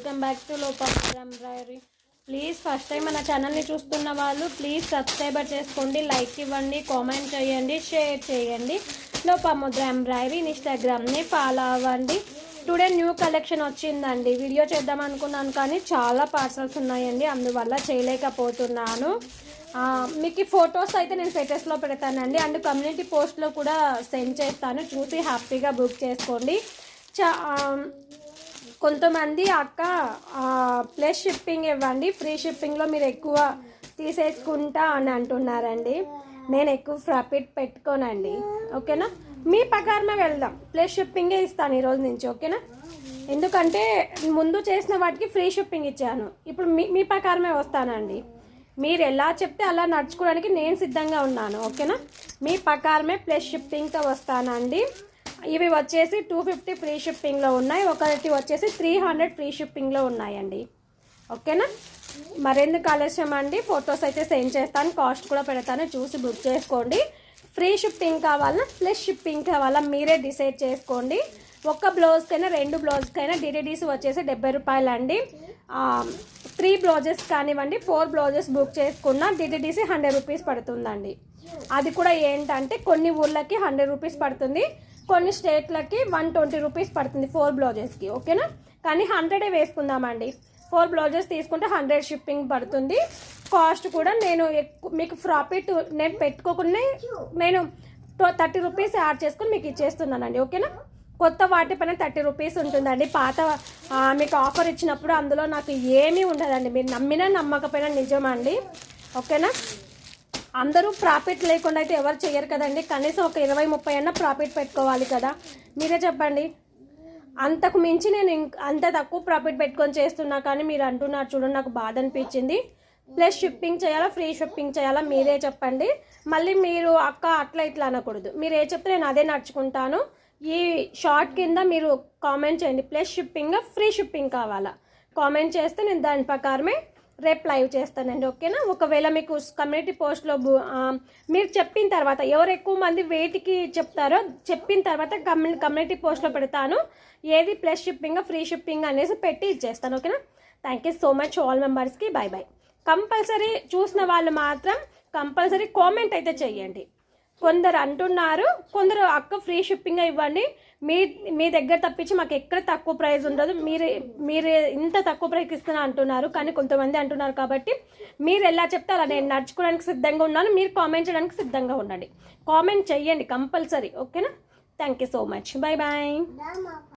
Welcome back to లోపల embroidery. Please first time మన ఛానల్ని చూస్తున్న వాళ్ళు ప్లీజ్ సబ్స్క్రైబర్ చేసుకోండి, లైక్ ఇవ్వండి, కామెంట్ చేయండి, షేర్ చేయండి. లోపముద్ర ఎంబ్రాయిడరీ ఇన్స్టాగ్రామ్ని ఫాలో అవ్వండి. టుడే న్యూ కలెక్షన్ వచ్చిందండి. వీడియో చేద్దాం అనుకున్నాను కానీ చాలా పార్సల్స్ ఉన్నాయండి, అందువల్ల చేయలేకపోతున్నాను. మీకు ఫొటోస్ అయితే నేను స్టేటస్లో పెడతానండి, అండ్ కమ్యూనిటీ పోస్ట్లో కూడా సెండ్ చేస్తాను, చూసి హ్యాపీగా బుక్ చేసుకోండి. కొంతమంది అక్క ప్లస్ షిప్పింగ్ ఇవ్వండి, ఫ్రీ షిప్పింగ్లో మీరు ఎక్కువ తీసేసుకుంటా అని అంటున్నారండి. నేను ఎక్కువ ప్రాఫిట్ పెట్టుకోనండి, ఓకేనా. మీ ప్రకారమే వెళ్దాం, ప్లస్ షిప్పింగే ఇస్తాను ఈరోజు నుంచి, ఓకేనా. ఎందుకంటే ముందు చేసిన వాటికి ఫ్రీ షిప్పింగ్ ఇచ్చాను, ఇప్పుడు మీ ప్రకారమే వస్తానండి. మీరు ఎలా చెప్తే అలా నడుచుకోవడానికి నేను సిద్ధంగా ఉన్నాను, ఓకేనా. మీ ప్రకారమే ప్లస్ షిప్పింగ్తో వస్తానండి. ఇవి వచ్చేసి 250 ఫ్రీ షిప్పింగ్లో ఉన్నాయి, ఒకటి వచ్చేసి 300 ఫ్రీ షిప్పింగ్లో ఉన్నాయండి, ఓకేనా. మరెందుకు ఆలస్యం అండి, ఫొటోస్ అయితే సెండ్ చేస్తాను, కాస్ట్ కూడా పెడతాను, చూసి బుక్ చేసుకోండి. ఫ్రీ షిప్పింగ్ కావాలా ప్లస్ షిప్పింగ్ కావాలా మీరే డిసైడ్ చేసుకోండి. ఒక్క బ్లౌజ్కైనా 2 బ్లౌజ్కైనా డిటీడీసీ వచ్చేసి 70 రూపాయలు అండి. 3 బ్లౌజెస్ కానివ్వండి 4 బ్లౌజెస్ బుక్ చేసుకున్న డిటీడీసీ 100 రూపీస్ పడుతుందండి. అది కూడా ఏంటంటే కొన్ని ఊర్లకి 100 రూపీస్ పడుతుంది, కొన్ని స్టేట్లకి 120 రూపీస్ పడుతుంది 4 బ్లౌజెస్కి, ఓకేనా. కానీ 100 వేసుకుందామండి, 4 బ్లౌజెస్ తీసుకుంటే 100 షిప్పింగ్ పడుతుంది. కాస్ట్ కూడా నేను మీకు ప్రాఫిట్ నేను పెట్టుకోకుండా నేను 30 రూపీస్ యాడ్ చేసుకుని మీకు ఇచ్చేస్తున్నానండి, ఓకేనా. కొత్త వాటిపైన 30 రూపీస్ ఉంటుందండి, పాత మీకు ఆఫర్ ఇచ్చినప్పుడు అందులో నాకు ఏమీ ఉండదండి. మీరు నమ్మినా నమ్మకపోయినా నిజమండి, ఓకేనా. అందరూ ప్రాఫిట్ లేకుండా అయితే ఎవరు చేయరు కదండి, కనీసం ఒక 20-30 అన్న ప్రాఫిట్ పెట్టుకోవాలి కదా, మీరే చెప్పండి. అంతకు మించి నేను అంత తక్కువ ప్రాఫిట్ పెట్టుకొని చేస్తున్నా కానీ మీరు అంటున్నారు చూడండి, నాకు బాధ అనిపించింది. ప్లస్ షిప్పింగ్ చేయాలా ఫ్రీ షిప్పింగ్ చేయాలా మీరే చెప్పండి. మళ్ళీ మీరు అక్క అట్లా ఇట్లా అనకూడదు, మీరు ఏ చెప్తే నేను అదే నడుచుకుంటాను. ఈ షార్ట్ కింద మీరు కామెంట్ చేయండి, ప్లస్ షిప్పింగ్ ఫ్రీ షిప్పింగ్ కావాలా కామెంట్ చేస్తే నేను దాని ప్రకారమే రేపు లైవ్ చేస్తానండి, ఓకేనా. ఒకవేళ మీకు కమ్యూనిటీ పోస్ట్లో మీరు చెప్పిన తర్వాత ఎవరు ఎక్కువ మంది వెయిట్కి చెప్తారో చెప్పిన తర్వాత కమ్యూనిటీ పోస్ట్లో పెడతాను, ఏది ప్లస్ షిప్పింగ్ ఫ్రీ షిప్పింగ్ అనేసి పెట్టి ఇచ్చేస్తాను, ఓకేనా. Thank you so much all మెంబర్స్కి, బాయ్ బాయ్. కంపల్సరీ చూసిన వాళ్ళు మాత్రం కంపల్సరీ కామెంట్ అయితే చెయ్యండి. కొందరు అంటున్నారు, కొందరు అక్క ఫ్రీ షిప్పింగ్ ఇవ్వండి, మీ దగ్గర తప్పించి మాకు ఎక్కడ తక్కువ ప్రైస్ ఉండదు, మీరు ఇంత తక్కువ ప్రైస్కి ఇస్తున్నా అంటున్నారు. కానీ కొంతమంది అంటున్నారు కాబట్టి మీరు ఎలా చెప్తే అలా నేను నడుచుకోవడానికి సిద్ధంగా ఉన్నాను, మీరు కామెంట్ చేయడానికి సిద్ధంగా ఉండండి. కామెంట్ చెయ్యండి కంపల్సరీ, ఓకేనా. Thank you so much, bye bye.